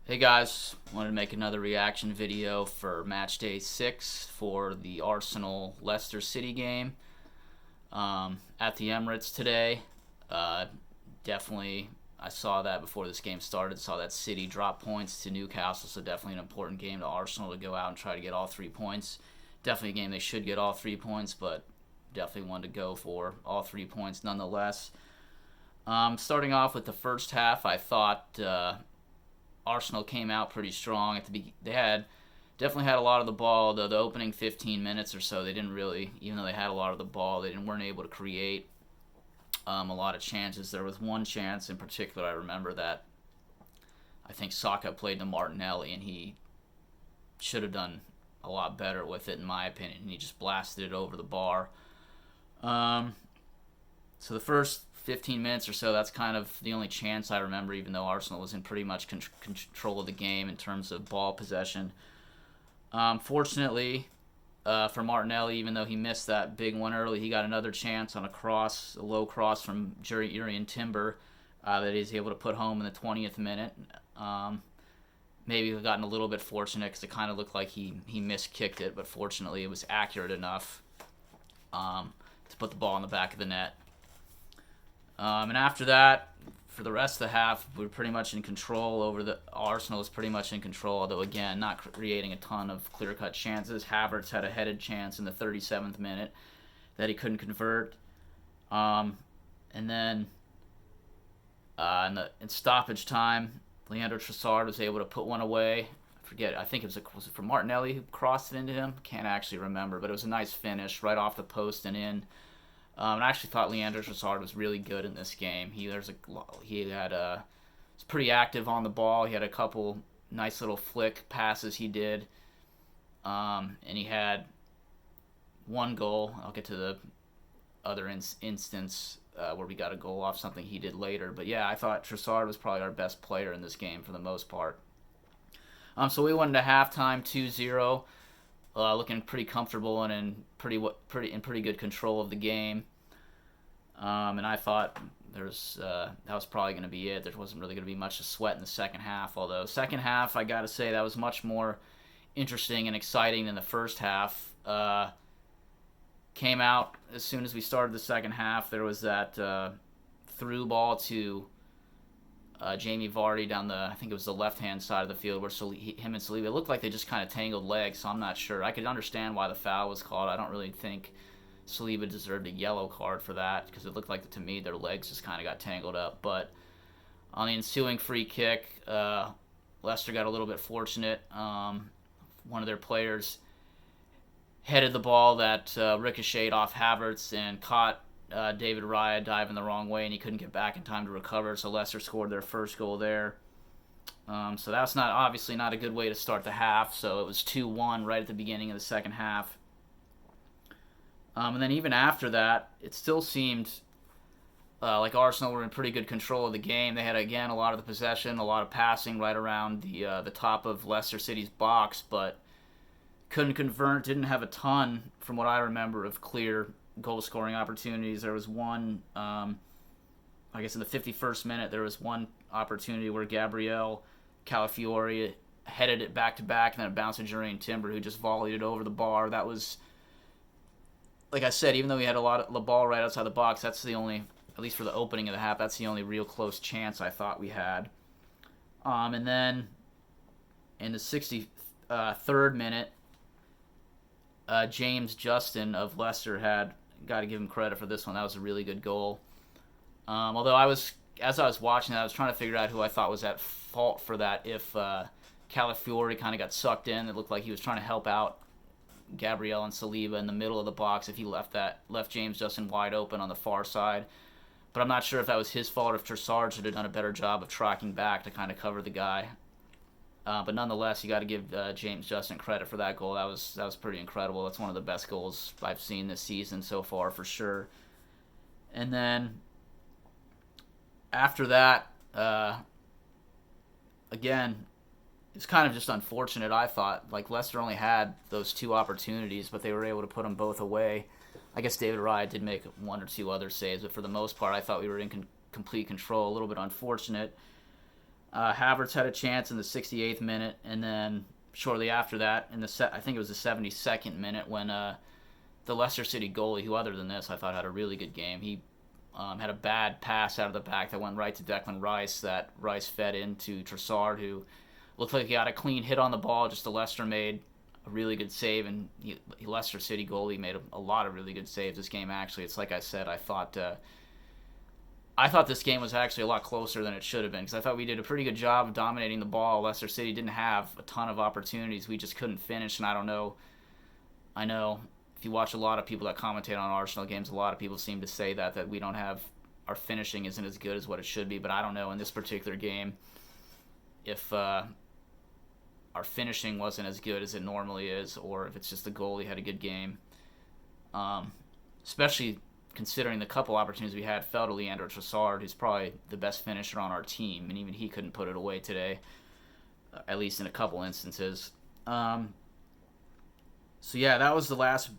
Hey guys, wanted to make another reaction video for Matchday 6 for the Arsenal Leicester City game at the Emirates today. Uh, Definitely, I saw that before this game started. Saw that City drop points to Newcastle, so definitely an important game to Arsenal to go out and try to get all 3 points. Definitely a game they should get all 3 points, but definitely one to go for all 3 points nonetheless. Starting off with the first half, I thought Arsenal came out pretty strong at they had definitely had a lot of the ball. The opening 15 minutes or so, they didn't really, even though they had a lot of the ball, weren't able to create a lot of chances. There was one chance in particular I remember that I think Saka played to Martinelli, and he should have done a lot better with it in my opinion. He just blasted it over the bar. Um, so the first 15 minutes or so, that's kind of the only chance I remember, even though Arsenal was in pretty much control of the game in terms of ball possession. Fortunately for Martinelli, even though he missed that big one early, he got another chance on a low cross from Urian Timber that he's able to put home in the 20th minute. Maybe he gotten a little bit fortunate because it kind of looked like he miskicked it, but fortunately it was accurate enough to put the ball in the back of the net. And after that, for the rest of the half, we were pretty much in control over the Arsenal was pretty much in control, although again, not creating a ton of clear-cut chances. Havertz had a headed chance in the 37th minute that he couldn't convert. And then in stoppage time, Leandro Trossard was able to put one away. I forget. I think was it for Martinelli who crossed it into him? Can't actually remember, but it was a nice finish right off the post and in. And I actually thought Leandro Trossard was really good in this game. Was pretty active on the ball. He had a couple nice little flick passes he did, and he had one goal. I'll get to the other instance where we got a goal off something he did later. But yeah, I thought Trossard was probably our best player in this game for the most part. So we went into halftime 2-0. Looking pretty comfortable and in pretty good control of the game. And I thought that was probably going to be it. There wasn't really going to be much to sweat in the second half. Although second half, I got to say that was much more interesting and exciting than the first half. Came out as soon as we started the second half. There was that through ball to Jamie Vardy down I think it was the left-hand side of the field where him and Saliba, it looked like they just kind of tangled legs, so I'm not sure. I could understand why the foul was called. I don't really think Saliba deserved a yellow card for that because it looked like, to me, their legs just kind of got tangled up. But on the ensuing free kick, Leicester got a little bit fortunate. One of their players headed the ball that ricocheted off Havertz and caught David Raya diving the wrong way, and he couldn't get back in time to recover, so Leicester scored their first goal there. So that's obviously not a good way to start the half, so it was 2-1 right at the beginning of the second half. And then even after that, it still seemed like Arsenal were in pretty good control of the game. They had, again, a lot of the possession, a lot of passing right around the top of Leicester City's box, but couldn't convert, didn't have a ton, from what I remember, of clear goal-scoring opportunities. There was one, I guess in the 51st minute, there was one opportunity where Gabriel Calafiori headed it back-to-back, and then it bounced to Urian Timber, who just volleyed it over the bar. That was, like I said, even though we had a lot of the ball right outside the box, that's the only, at least for the opening of the half, that's the only real close chance I thought we had. And then in the 63rd minute, James Justin of Leicester got to give him credit for this one. That was a really good goal. Although as I was watching that, I was trying to figure out who I thought was at fault for that. If Calafiori kind of got sucked in, it looked like he was trying to help out Gabriel and Saliba in the middle of the box. If he left James Justin wide open on the far side, but I'm not sure if that was his fault or if Trossard should have done a better job of tracking back to kind of cover the guy. But nonetheless, you got to give James Justin credit for that goal. That was pretty incredible. That's one of the best goals I've seen this season so far, for sure. And then after that, again, it's kind of just unfortunate, I thought. Like, Leicester only had those two opportunities, but they were able to put them both away. I guess David Raya did make one or two other saves, but for the most part, I thought we were in complete control. A little bit unfortunate. Havertz had a chance in the 68th minute, and then shortly after that, I think it was the 72nd minute, when the Leicester City goalie, who other than this I thought had a really good game, he had a bad pass out of the back that went right to Declan Rice, that Rice fed into Trossard, who looked like he got a clean hit on the ball. Just Leicester made a really good save, and Leicester City goalie made a lot of really good saves this game. Actually, it's like I said, I thought this game was actually a lot closer than it should have been, because I thought we did a pretty good job of dominating the ball. Leicester City didn't have a ton of opportunities. We just couldn't finish, and I don't know. I know if you watch a lot of people that commentate on Arsenal games, a lot of people seem to say that we don't have, our finishing isn't as good as what it should be, but I don't know in this particular game if our finishing wasn't as good as it normally is, or if it's just the goalie had a good game. Especially considering the couple opportunities we had fell to Leandro Trossard, who's probably the best finisher on our team, and even he couldn't put it away today, at least in a couple instances. So yeah, that was the last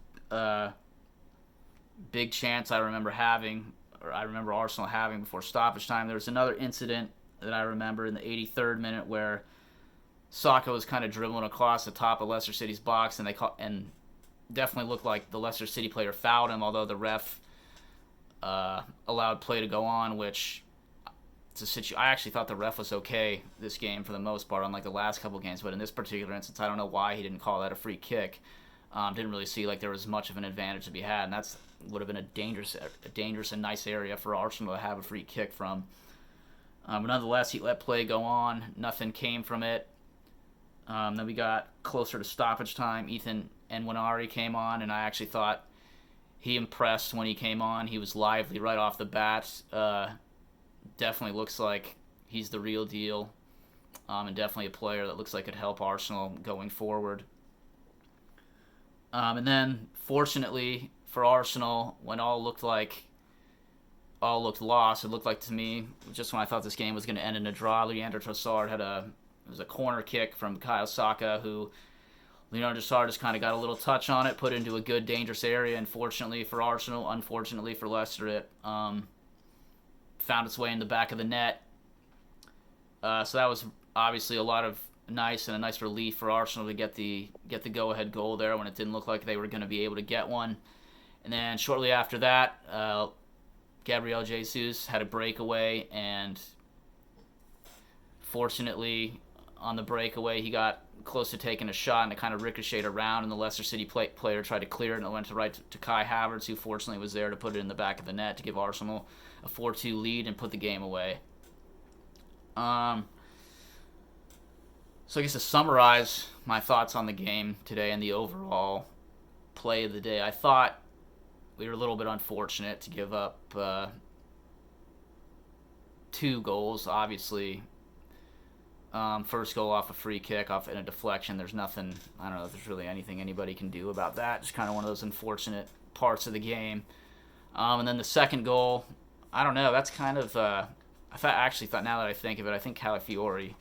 big chance I remember Arsenal having before stoppage time. There was another incident that I remember in the 83rd minute where Saka was kind of dribbling across the top of Leicester City's box, and definitely looked like the Leicester City player fouled him, although the ref allowed play to go on, which I actually thought the ref was okay this game for the most part, unlike the last couple games, but in this particular instance, I don't know why he didn't call that a free kick. Didn't really see like there was much of an advantage to be had, and that's would have been a dangerous and nice area for Arsenal to have a free kick from. But nonetheless, he let play go on. Nothing came from it. Then we got closer to stoppage time. Ethan Nwaneri came on, and I actually thought he impressed when he came on. He was lively right off the bat. Definitely looks like he's the real deal, and definitely a player that looks like could help Arsenal going forward. And then, fortunately for Arsenal, when all looked lost, it looked like to me, just when I thought this game was going to end in a draw, Leandro Trossard had it was a corner kick from Bukayo Saka, who Leandro Trossard just kind of got a little touch on it, put it into a good, dangerous area, and fortunately for Arsenal, unfortunately for Leicester, it found its way in the back of the net. So that was obviously a nice relief for Arsenal to get the go-ahead goal there when it didn't look like they were going to be able to get one. And then shortly after that, Gabriel Jesus had a breakaway, and fortunately on the breakaway he got close to taking a shot, and it kind of ricocheted around, and the Leicester City player tried to clear it, and it went to Kai Havertz, who fortunately was there to put it in the back of the net to give Arsenal a 4-2 lead and put the game away. So I guess to summarize my thoughts on the game today and the overall play of the day, I thought we were a little bit unfortunate to give up 2 goals. Obviously, first goal off a free kick, off in a deflection. There's nothing, I don't know if there's really anything anybody can do about that. Just kind of one of those unfortunate parts of the game. And then the second goal, I don't know, that's kind of, I actually thought, now that I think of it, I think Calafiori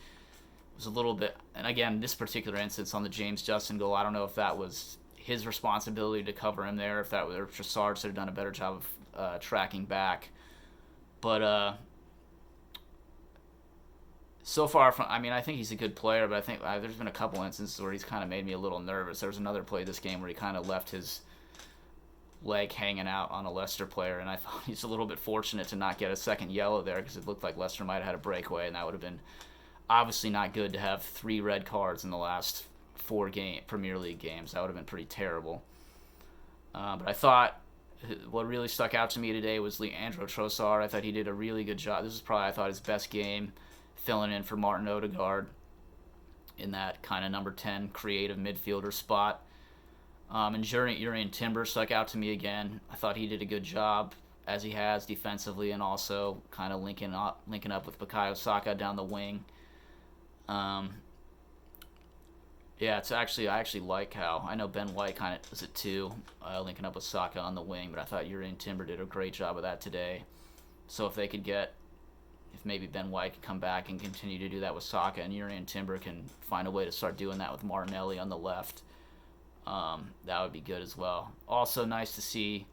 was a little bit, and again, this particular instance on the James Justin goal, I don't know if that was his responsibility to cover him there, if Trossard should have done a better job of tracking back. But so far, I think he's a good player, but I think there's been a couple instances where he's kind of made me a little nervous. There was another play this game where he kind of left his leg hanging out on a Leicester player, and I thought he's a little bit fortunate to not get a second yellow there, because it looked like Leicester might have had a breakaway, and that would have been obviously not good to have 3 red cards in the last 4 Premier League games. That would have been pretty terrible. But I thought what really stuck out to me today was Leandro Trossard. I thought he did a really good job. This is probably, I thought, his best game, filling in for Martin Odegaard in that kind of number 10 creative midfielder spot. And Jurrien Timber stuck out to me again. I thought he did a good job, as he has defensively, and also kind of linking up with Bukayo Saka down the wing. Yeah, I actually like how, I know Ben White kind of does it too, linking up with Saka on the wing, but I thought Jurrien Timber did a great job of that today. So if maybe Ben White can come back and continue to do that with Saka, and Jurrien Timber can find a way to start doing that with Martinelli on the left, that would be good as well. Also nice to see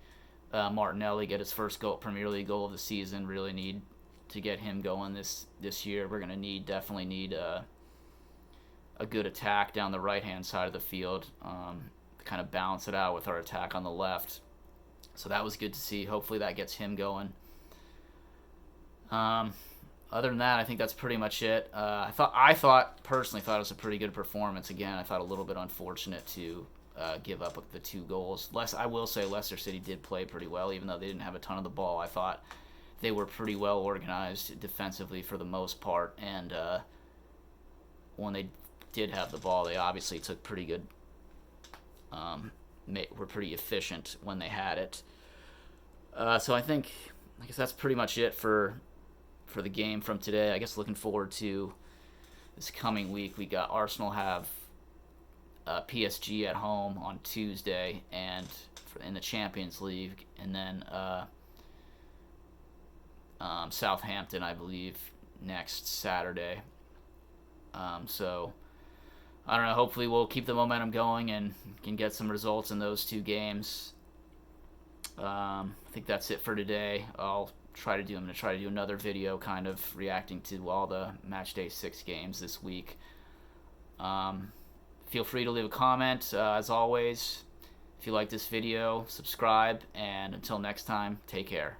Martinelli get his first Premier League goal of the season. Really need to get him going this year. We're gonna definitely need a good attack down the right hand side of the field, to kind of balance it out with our attack on the left. So that was good to see. Hopefully that gets him going. Other than that, I think that's pretty much it. I personally thought it was a pretty good performance. Again, I thought a little bit unfortunate to give up the 2 goals. I will say Leicester City did play pretty well, even though they didn't have a ton of the ball. I thought they were pretty well organized defensively for the most part, and when they did have the ball, they obviously took pretty good. Were pretty efficient when they had it. So I guess that's pretty much it for the game from today. I guess looking forward to this coming week. We got Arsenal have PSG at home on Tuesday and in the Champions League, and then Southampton, I believe, next Saturday. So I don't know. Hopefully we'll keep the momentum going and can get some results in those 2 games. I think that's it for today. I'm going to try to do another video kind of reacting to all the Matchday 6 games this week. Feel free to leave a comment. As always, if you like this video, subscribe, and until next time, take care.